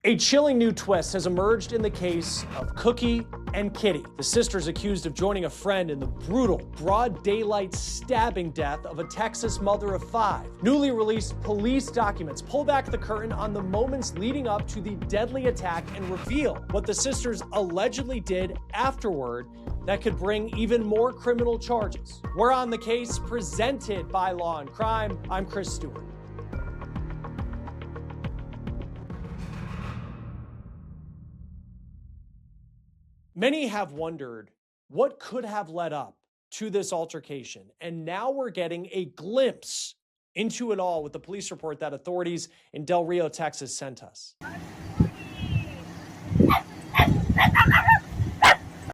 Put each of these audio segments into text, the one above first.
A chilling new twist has emerged in the case of Cookie and Kitty, the sisters accused of joining a friend in the brutal, broad daylight stabbing death of a Texas mother of 5. Newly released police documents pull back the curtain on the moments leading up to the deadly attack and reveal what the sisters allegedly did afterward that could bring even more criminal charges. We're on the case, presented by Law&Crime. I'm Chris Stewart. Many have wondered what could have led up to this altercation, and now we're getting a glimpse into it all with the police report that authorities in Del Rio, Texas sent us.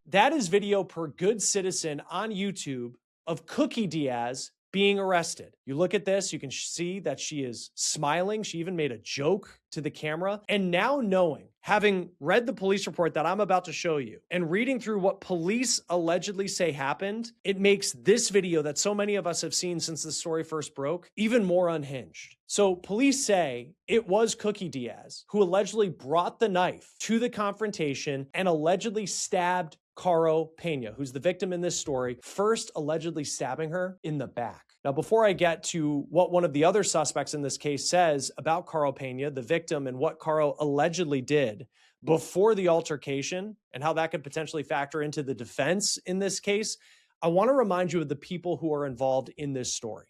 That is video per good citizen on YouTube of Cookie Diaz being arrested. You look at this, you can see that she is smiling. She even made a joke to the camera. And now knowing, having read the police report that I'm about to show you and reading through what police allegedly say happened, it makes this video that so many of us have seen since the story first broke even more unhinged. So police say it was Cookie Diaz who allegedly brought the knife to the confrontation and allegedly stabbed Caro Pena, who's the victim in this story, first allegedly stabbing her in the back. Now, before I get to what one of the other suspects in this case says about Caro Pena, the victim, and what Caro allegedly did before the altercation and how that could potentially factor into the defense in this case, I want to remind you of the people who are involved in this story.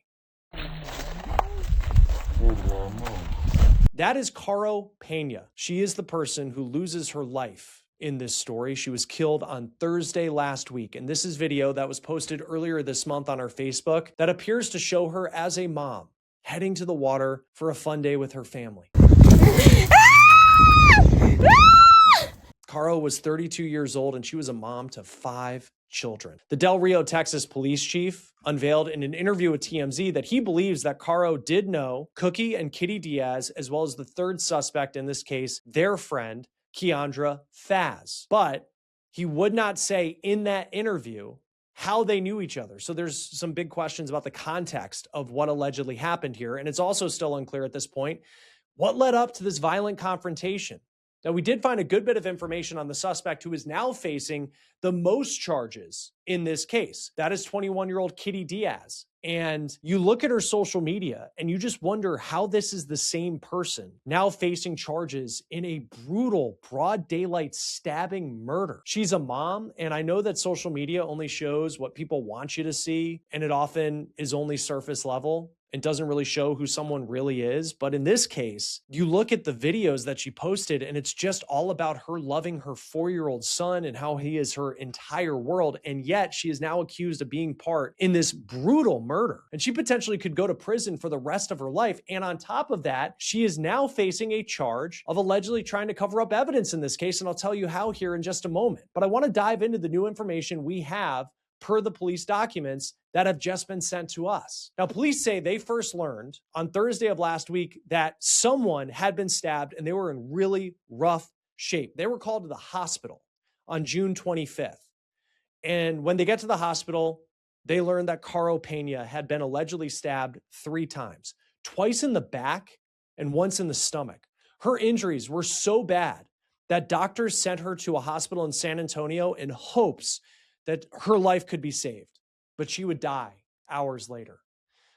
That is Caro Pena. She is the person who loses her life in this story. She was killed on Thursday last week. And this is video that was posted earlier this month on our Facebook that appears to show her as a mom heading to the water for a fun day with her family. Caro was 32 years old and she was a mom to 5 children. The Del Rio, Texas police chief unveiled in an interview with TMZ that he believes that Caro did know Cookie and Kitty Diaz, as well as the third suspect in this case, their friend, Kyandra Faz. But he would not say in that interview how they knew each other. So there's some big questions about the context of what allegedly happened here. And it's also still unclear at this point what led up to this violent confrontation. Now, we did find a good bit of information on the suspect who is now facing the most charges in this case. That is 21-year-old Kitty Diaz. And you look at her social media and you just wonder how this is the same person now facing charges in a brutal, broad daylight stabbing murder. She's a mom, and I know that social media only shows what people want you to see, and it often is only surface level and doesn't really show who someone really is. But in this case, you look at the videos that she posted and it's just all about her loving her 4-year-old son and how he is her entire world. And yet she is now accused of being part in this brutal murder. And she potentially could go to prison for the rest of her life. And on top of that, she is now facing a charge of allegedly trying to cover up evidence in this case. And I'll tell you how here in just a moment. But I want to dive into the new information we have per the police documents that have just been sent to us. Now, police say they first learned on Thursday of last week that someone had been stabbed and they were in really rough shape. They were called to the hospital on June 25th. And when they get to the hospital, they learned that Caro Pena had been allegedly stabbed 3 times, twice in the back and once in the stomach. Her injuries were so bad that doctors sent her to a hospital in San Antonio in hopes that her life could be saved, but she would die hours later.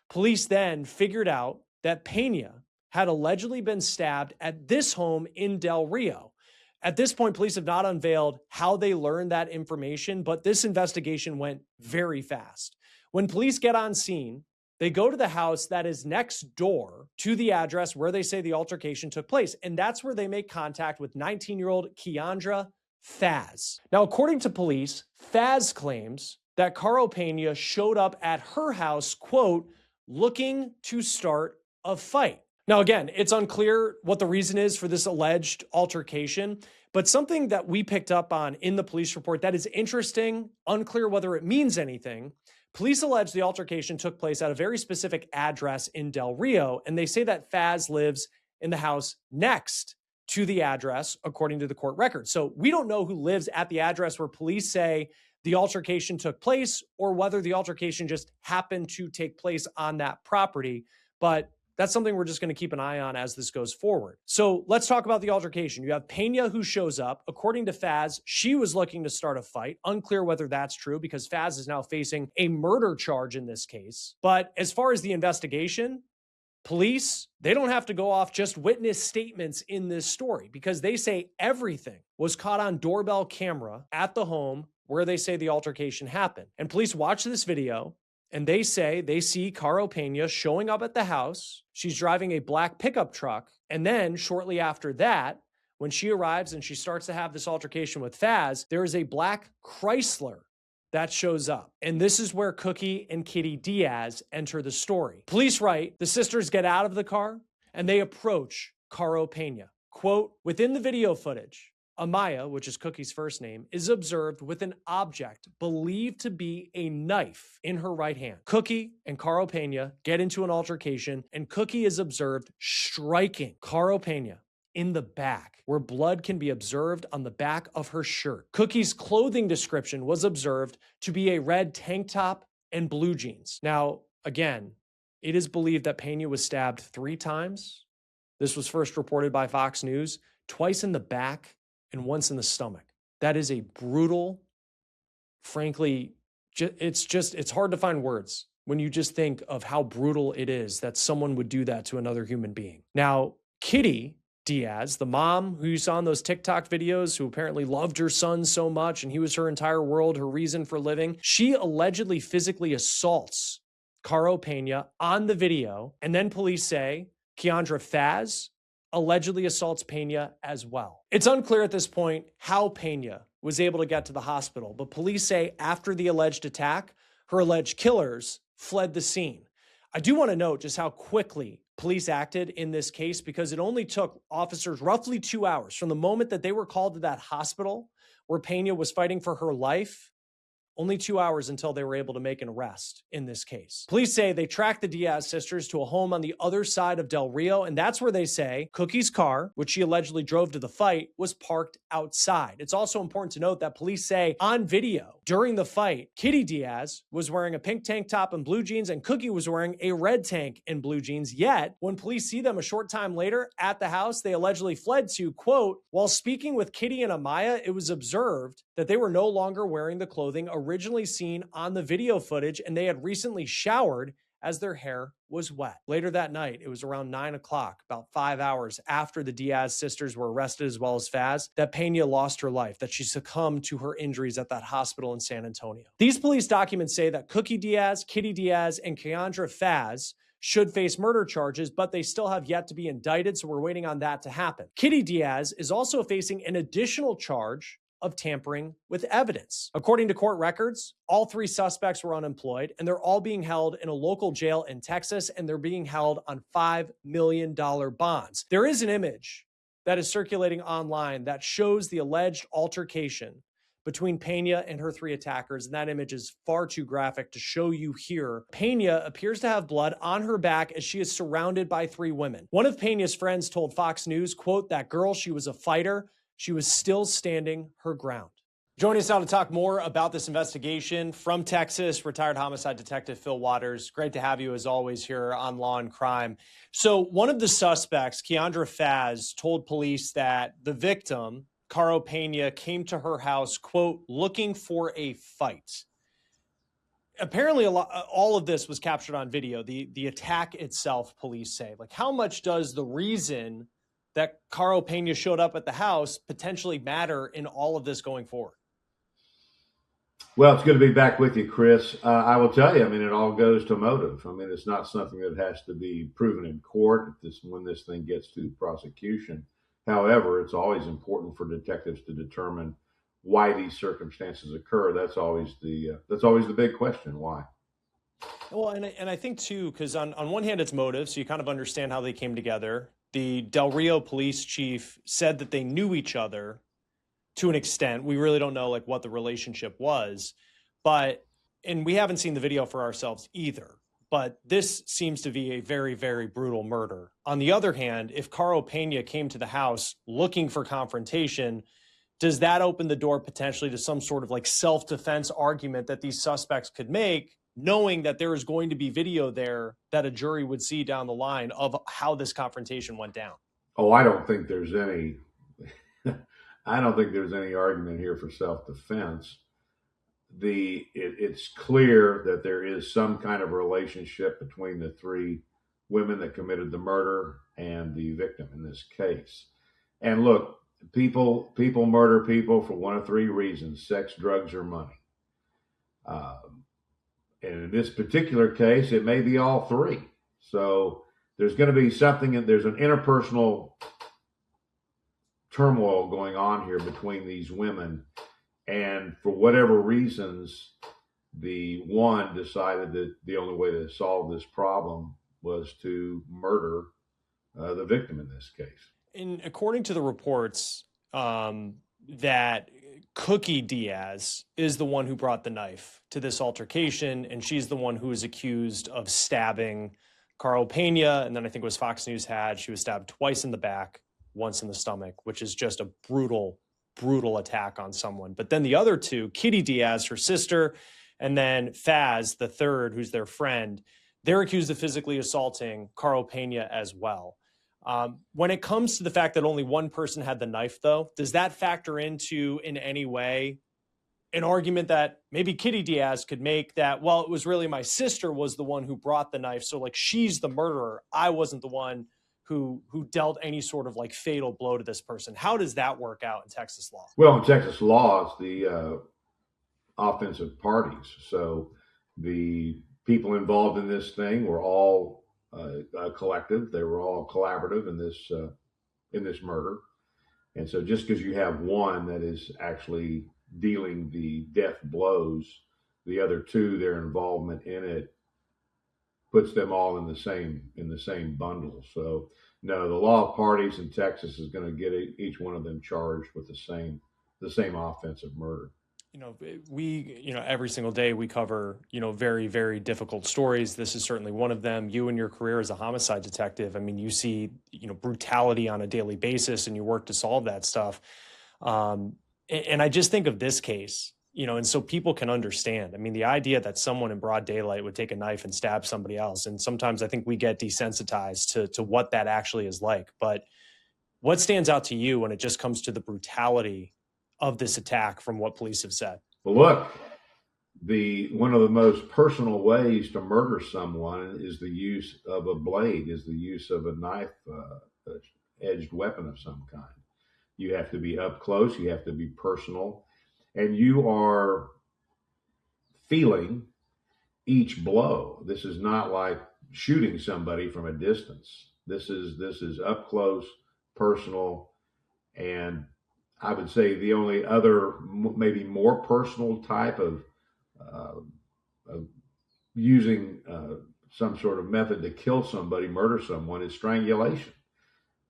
Police then figured out that Pena had allegedly been stabbed at this home in Del Rio. At this point, police have not unveiled how they learned that information, but this investigation went very fast. When police get on scene, they go to the house that is next door to the address where they say the altercation took place, and that's where they make contact with 19-year-old Kyandra Faz. Now, according to police, Faz claims that Caro Pena showed up at her house, quote, looking to start a fight. Now, again, it's unclear what the reason is for this alleged altercation, but something that we picked up on in the police report that is interesting, unclear whether it means anything. Police allege the altercation took place at a very specific address in Del Rio, and they say that Faz lives in the house next to the address, according to the court record. So we don't know who lives at the address where police say the altercation took place or whether the altercation just happened to take place on that property. But That's something we're just going to keep an eye on as this goes forward. So let's talk about the altercation. You have Pena who shows up. According to Faz, she was looking to start a fight. Unclear whether that's true because Faz is now facing a murder charge in this case. But as far as the investigation, police, they don't have to go off just witness statements in this story because they say everything was caught on doorbell camera at the home where they say the altercation happened. And police watch this video and they say they see Caro Pena showing up at the house. She's driving a black pickup truck. And then shortly after that, when she arrives and she starts to have this altercation with Faz, there is a black Chrysler that shows up. And this is where Cookie and Kitty Diaz enter the story. Police write, the sisters get out of the car and they approach Caro Pena. Quote, within the video footage, Amaya, which is Cookie's first name, is observed with an object believed to be a knife in her right hand. Cookie and Caro Pena get into an altercation and Cookie is observed striking Caro Pena in the back, where blood can be observed on the back of her shirt. Cookie's clothing description was observed to be a red tank top and blue jeans. Now, again, it is believed that Pena was stabbed 3 times. This was first reported by Fox News, twice in the back and once in the stomach. That is a brutal, frankly, it's hard to find words when you just think of how brutal it is that someone would do that to another human being. Now, Kitty Diaz, the mom who you saw in those TikTok videos, who apparently loved her son so much and he was her entire world, her reason for living, she allegedly physically assaults Caro Pena on the video. And then police say Kyandra Faz allegedly assaults Pena as well. It's unclear at this point how Pena was able to get to the hospital, but police say after the alleged attack, her alleged killers fled the scene. I do want to note just how quickly police acted in this case because it only took officers roughly 2 hours from the moment that they were called to that hospital where Pena was fighting for her life, only 2 hours until they were able to make an arrest in this case. Police say they tracked the Diaz sisters to a home on the other side of Del Rio, and that's where they say Cookie's car, which she allegedly drove to the fight, was parked outside. It's also important to note that police say on video during the fight, Kitty Diaz was wearing a pink tank top and blue jeans, and Cookie was wearing a red tank and blue jeans. Yet, when police see them a short time later at the house they allegedly fled to, quote, while speaking with Kitty and Amaya, it was observed that they were no longer wearing the clothing originally seen on the video footage, and they had recently showered as their hair was wet. Later that night, it was around 9 o'clock, about 5 hours after the Diaz sisters were arrested as well as Faz, that Pena lost her life, that she succumbed to her injuries at that hospital in San Antonio. These police documents say that Cookie Diaz, Kitty Diaz, and Kyandra Faz should face murder charges, but they still have yet to be indicted, so we're waiting on that to happen. Kitty Diaz is also facing an additional charge of tampering with evidence. According to court records, all 3 suspects were unemployed, and they're all being held in a local jail in Texas, and they're being held on $5 million bonds. There is an image that is circulating online that shows the alleged altercation between Pena and her 3 attackers, and that image is far too graphic to show you here. Pena appears to have blood on her back as she is surrounded by 3 women. One of Pena's friends told Fox News, quote, that girl, she was a fighter. She was still standing her ground. Joining us now to talk more about this investigation from Texas, retired homicide detective Phil Waters. Great to have you as always here on Law and Crime. So one of the suspects, Kyandra Faz, told police that the victim, Caro Pena, came to her house, quote, looking for a fight. Apparently, all of this was captured on video, the attack itself, police say. Like, how much does the reason that Caro Pena showed up at the house potentially matter in all of this going forward? Well, it's good to be back with you, Chris. I will tell you, I mean, it all goes to motive. I mean, it's not something that has to be proven in court when this thing gets to prosecution. However, it's always important for detectives to determine why these circumstances occur. That's always the big question, why? Well, and I think too, because on one hand it's motive, so you kind of understand how they came together. The Del Rio police chief said that they knew each other to an extent. We really don't know like what the relationship was, and we haven't seen the video for ourselves either. But this seems to be a very, very brutal murder. On the other hand, if Caro Pena came to the house looking for confrontation, does that open the door potentially to some sort of like self-defense argument that these suspects could make, knowing that there is going to be video there that a jury would see down the line of how this confrontation went down? Oh, I don't think there's any. I don't think there's any argument here for self-defense. It's clear that there is some kind of relationship between the three women that committed the murder and the victim in this case. And look, people murder people for one of three reasons: sex, drugs, or money. And in this particular case, it may be all three. So there's going to be something, there's an interpersonal turmoil going on here between these women. And for whatever reasons, the one decided that the only way to solve this problem was to murder the victim in this case. And according to the reports, that Cookie Diaz is the one who brought the knife to this altercation, and she's the one who is accused of stabbing Caro Pena. And then I think it was Fox News had, she was stabbed twice in the back, once in the stomach, which is just a brutal attack on someone. But then the other two, Kitty Diaz, her sister, and then Faz, the third, who's their friend, they're accused of physically assaulting Caro Pena as well. When it comes to the fact that only one person had the knife, though, does that factor into in any way an argument that maybe Kitty Diaz could make that, well, it was really my sister was the one who brought the knife, so like she's the murderer, I wasn't the one who dealt any sort of like fatal blow to this person? How does that work out in Texas law? Well, in Texas law, it's the offensive parties. So the people involved in this thing were all a collective. They were all collaborative in this murder. And so just because you have one that is actually dealing the death blows, the other two, their involvement in it puts them all in the same bundle. So no, the law of parties in Texas is going to get each one of them charged with the same offense of murder. Every single day we cover, very, very difficult stories. This is certainly one of them. You in your career as a homicide detective, I mean, you see, brutality on a daily basis and you work to solve that stuff. And I just think of this case, and so people can understand. I mean, the idea that someone in broad daylight would take a knife and stab somebody else. And sometimes I think we get desensitized to what that actually is like. But what stands out to you when it just comes to the brutality of this attack from what police have said? Well, look, one of the most personal ways to murder someone is the use of a blade, is the use of a knife, edged weapon of some kind. You have to be up close, you have to be personal, and you are feeling each blow. This is not like shooting somebody from a distance. This is up close, personal, and I would say the only other maybe more personal type of using some sort of method to kill somebody, murder someone, is strangulation.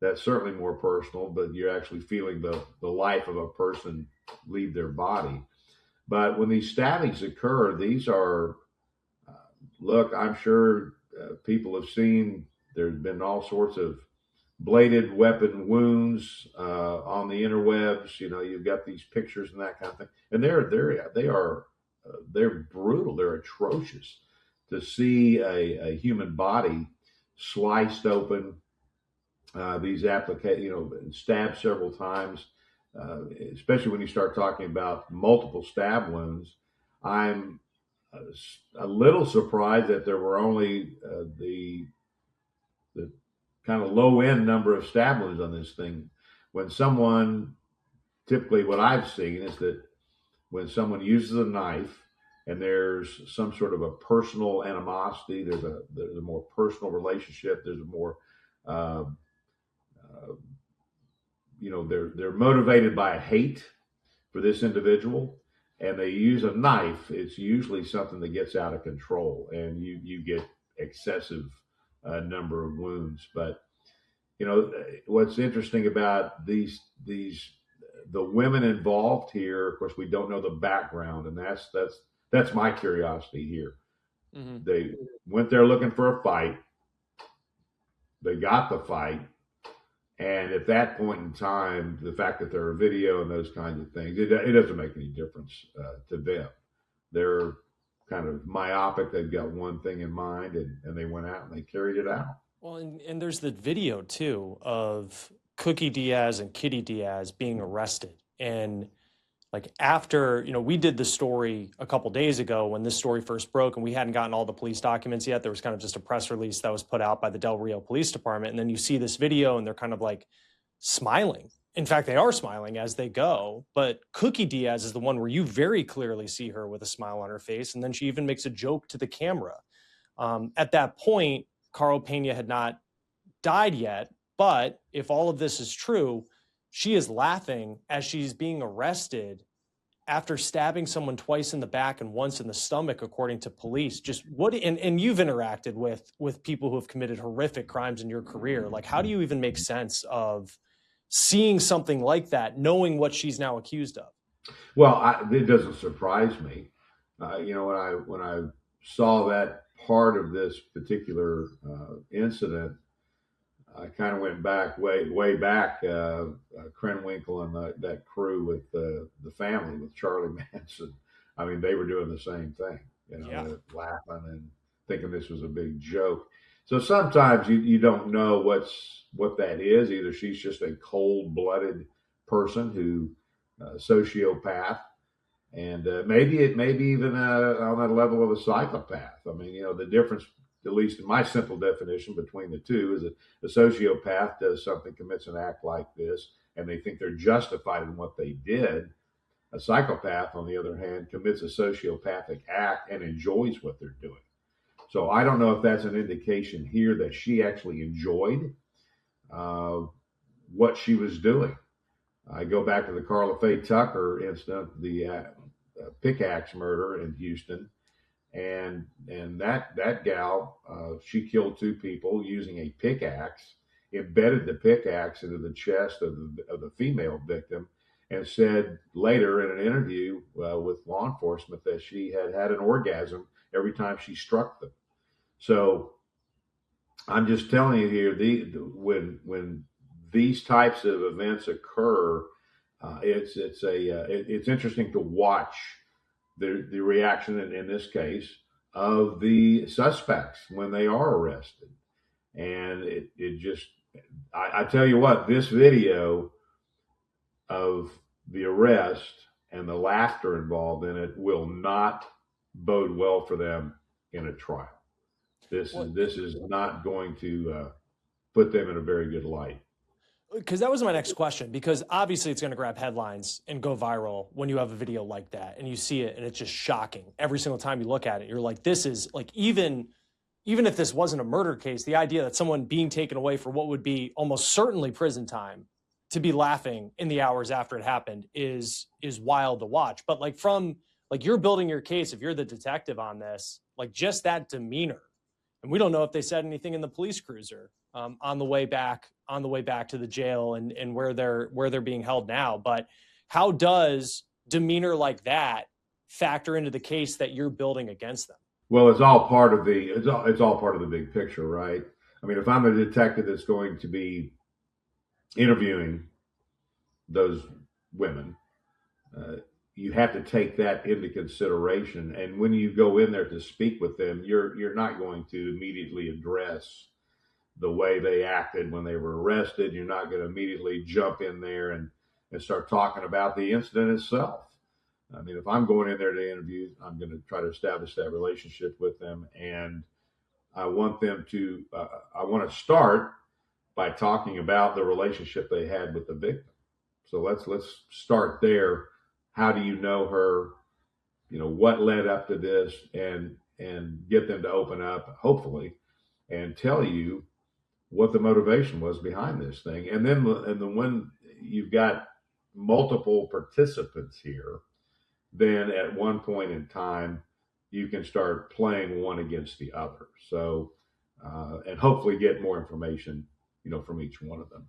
That's certainly more personal, but you're actually feeling the life of a person leave their body. But when these stabbings occur, these are, look, I'm sure people have seen, there's been all sorts of bladed weapon wounds on the interwebs. You've got these pictures and that kind of thing, and they're brutal. They're atrocious. To see a human body sliced open, these stabbed several times, especially when you start talking about multiple stab wounds. I'm a little surprised that there were only the kind of low end number of stab wounds on this thing. When someone, typically what I've seen is that when someone uses a knife and there's some sort of a personal animosity, there's a more personal relationship, there's a more, they're motivated by a hate for this individual, and they use a knife, it's usually something that gets out of control, and you get excessive number of wounds. But what's interesting about the women involved here, of course, we don't know the background, and that's my curiosity here. Mm-hmm. They went there looking for a fight. They got the fight. And at that point in time, the fact that there are video and those kinds of things, it doesn't make any difference to them. They're kind of myopic. They've got one thing in mind, and they went out and they carried it out. Well, and there's the video too of Cookie Diaz and Kitty Diaz being arrested. And like after, we did the story a couple days ago when this story first broke and we hadn't gotten all the police documents yet. There was kind of just a press release that was put out by the Del Rio Police Department. And then you see this video and they're kind of like smiling. In fact, they are smiling as they go. But Cookie Diaz is the one where you very clearly see her with a smile on her face. And then she even makes a joke to the camera. At that point, Caro Pena had not died yet. But if all of this is true, she is laughing as she's being arrested after stabbing someone twice in the back and once in the stomach, according to police. Just what, and you've interacted with people who have committed horrific crimes in your career. Like, how do you even make sense of seeing something like that, knowing what she's now accused of? Well, it doesn't surprise me. When I saw that part of this particular incident, I kind of went back way back, Krenwinkel and that crew with the family with Charlie Manson. I mean, they were doing the same thing, laughing and thinking this was a big joke. So sometimes you don't know what that is. Either she's just a cold-blooded person who sociopath, and maybe even on that level of a psychopath. I mean, the difference, at least in my simple definition between the two, is that a sociopath does something, commits an act like this, and they think they're justified in what they did. A psychopath, on the other hand, commits a sociopathic act and enjoys what they're doing. So I don't know if that's an indication here that she actually enjoyed what she was doing. I go back to the Carla Faye Tucker incident, the pickaxe murder in Houston. And that gal, she killed two people using a pickaxe, embedded the pickaxe into the chest of the female victim, and said later in an interview with law enforcement that she had an orgasm every time she struck them. So I'm just telling you here, when these types of events occur, it's interesting to watch the reaction in this case of the suspects when they are arrested. And it just, I tell you what, this video of the arrest and the laughter involved in it will not bode well for them in a trial. This is not going to put them in a very good light. Because that was my next question, because obviously it's going to grab headlines and go viral when you have a video like that and you see it and it's just shocking. Every single time you look at it, you're like, this is like, even if this wasn't a murder case, the idea that someone being taken away for what would be almost certainly prison time to be laughing in the hours after it happened is wild to watch. But like, from like, you're building your case, if you're the detective on this, like just that demeanor. And we don't know if they said anything in the police cruiser on the way back to the jail and where they're being held now. But how does demeanor like that factor into the case that you're building against them? Well, it's all part of the big picture, right? I mean, if I'm a detective that's going to be interviewing those women, you have to take that into consideration. And when you go in there to speak with them, you're not going to immediately address the way they acted when they were arrested. You're not going to immediately jump in there and start talking about the incident itself. I mean, if I'm going in there to interview, I'm going to try to establish that relationship with them. And I want them to, I want to start by talking about the relationship they had with the victim. So let's start there. How do you know her? What led up to this, and get them to open up, hopefully, and tell you what the motivation was behind this thing. And then when you've got multiple participants here, then at one point in time, you can start playing one against the other. So, and hopefully get more information, from each one of them.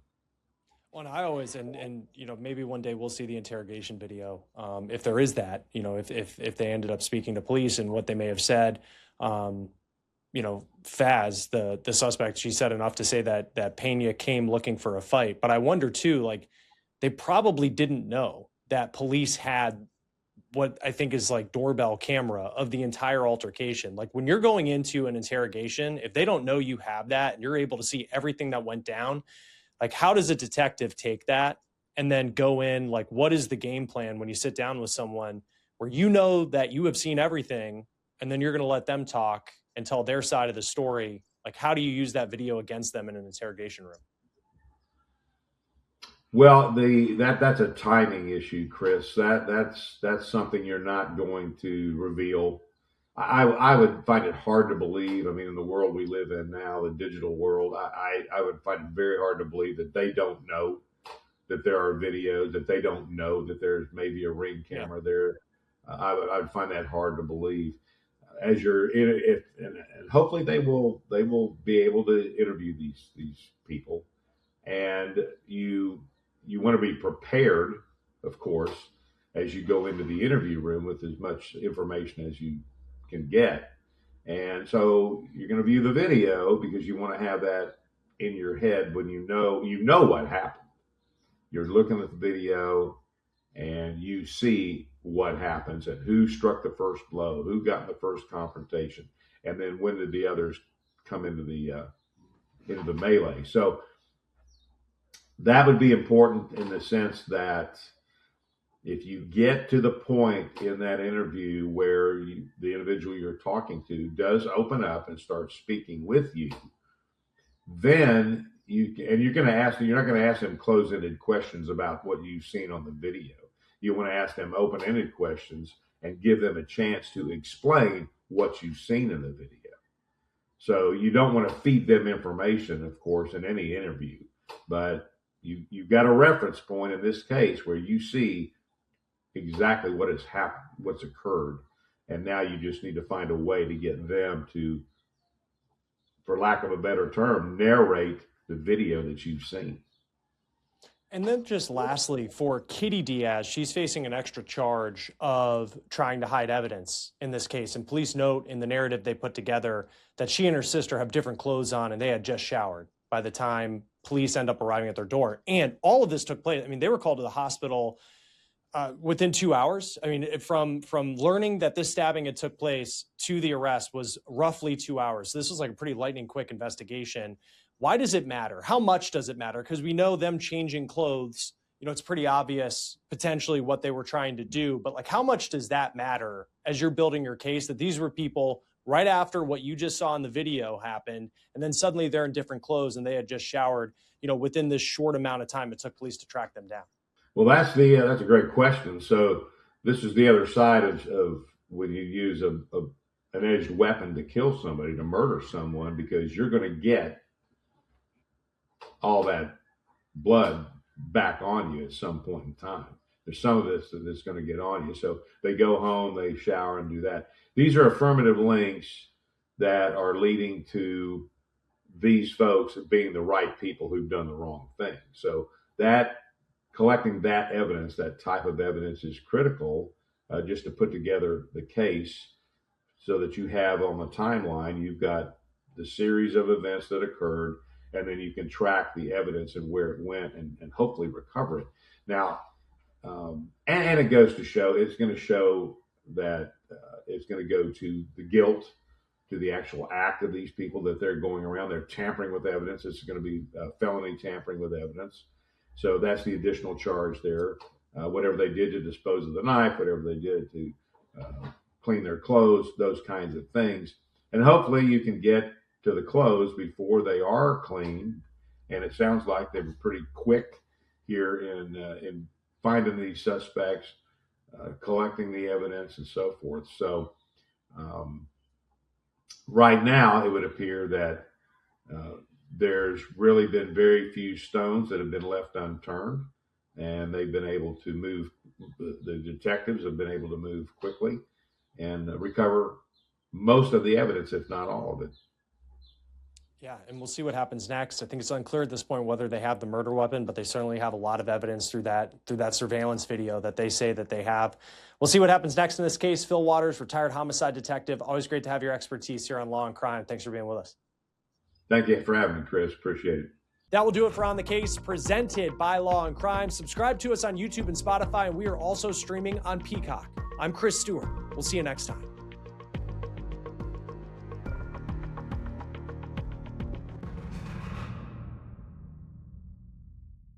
Well, and I always, and maybe one day we'll see the interrogation video, if there is that, if they ended up speaking to police and what they may have said. Faz, the suspect, she said enough to say that Pena came looking for a fight. But I wonder too, like, they probably didn't know that police had what I think is like doorbell camera of the entire altercation. Like when you're going into an interrogation, if they don't know you have that and you're able to see everything that went down, like how does a detective take that and then go in? Like, what is the game plan when you sit down with someone where you know that you have seen everything and then you're going to let them talk and tell their side of the story? Like, how do you use that video against them in an interrogation room? Well, that's a timing issue, Chris. That's something you're not going to reveal. I would find it hard to believe. I mean, in the world we live in now, the digital world, I would find it very hard to believe that they don't know that there are videos, that they don't know that there's maybe a ring camera there. I would find that hard to believe. As you're in it, and hopefully they will be able to interview these people, and you want to be prepared, of course, as you go into the interview room with as much information as you can get. And so you're going to view the video because you want to have that in your head when you know what happened. You're looking at the video and you see what happens and who struck the first blow, who got in the first confrontation, and then when did the others come into the melee. So that would be important in the sense that if you get to the point in that interview where the individual you're talking to does open up and start speaking with you, then you're going to ask, you're not going to ask them closed-ended questions about what you've seen on the video. You want to ask them open-ended questions and give them a chance to explain what you've seen in the video. So you don't want to feed them information, of course, in any interview, but you've got a reference point in this case where you see exactly what has happened, what's occurred, and now you just need to find a way to get them to, for lack of a better term, narrate the video that you've seen. And then just lastly, for Kitty Diaz, she's facing an extra charge of trying to hide evidence in this case. And police note in the narrative they put together that she and her sister have different clothes on and they had just showered by the time police end up arriving at their door. And all of this took place. I mean, they were called to the hospital within 2 hours. I mean, from learning that this stabbing had took place to the arrest was roughly 2 hours. So this was like a pretty lightning quick investigation. Why does it matter? How much does it matter? Because we know them changing clothes, you know, it's pretty obvious potentially what they were trying to do. But like, how much does that matter as you're building your case that these were people right after what you just saw in the video happened, and then suddenly they're in different clothes and they had just showered, you know, within this short amount of time it took police to track them down? Well, that's a great question. So this is the other side of when you use an edged weapon to kill somebody, to murder someone, because you're going to get all that blood back on you at some point in time. There's some of this that's going to get on you. So they go home, they shower and do that. These are affirmative links that are leading to these folks being the right people who've done the wrong thing. So that collecting that evidence, that type of evidence, is critical just to put together the case so that you have on the timeline, you've got the series of events that occurred, and then you can track the evidence and where it went and hopefully recover it. Now, and it goes to show, it's going to show that it's going to go to the guilt, to the actual act of these people that they're going around. They're tampering with evidence. It's going to be felony tampering with evidence. So that's the additional charge there. Whatever they did to dispose of the knife, whatever they did to clean their clothes, those kinds of things. And hopefully you can get to the clothes before they are cleaned. And it sounds like they were pretty quick here in finding these suspects, collecting the evidence and so forth. So right now it would appear that there's really been very few stones that have been left unturned, and they've been able to move, the detectives have been able to move quickly and recover most of the evidence, if not all of it. Yeah, and we'll see what happens next. I think it's unclear at this point whether they have the murder weapon, but they certainly have a lot of evidence through that surveillance video that they say that they have. We'll see what happens next in this case. Phil Waters, retired homicide detective. Always great to have your expertise here on Law and Crime. Thanks for being with us. Thank you for having me, Chris. Appreciate it. That will do it for On the Case, presented by Law and Crime. Subscribe to us on YouTube and Spotify, and we are also streaming on Peacock. I'm Chris Stewart. We'll see you next time.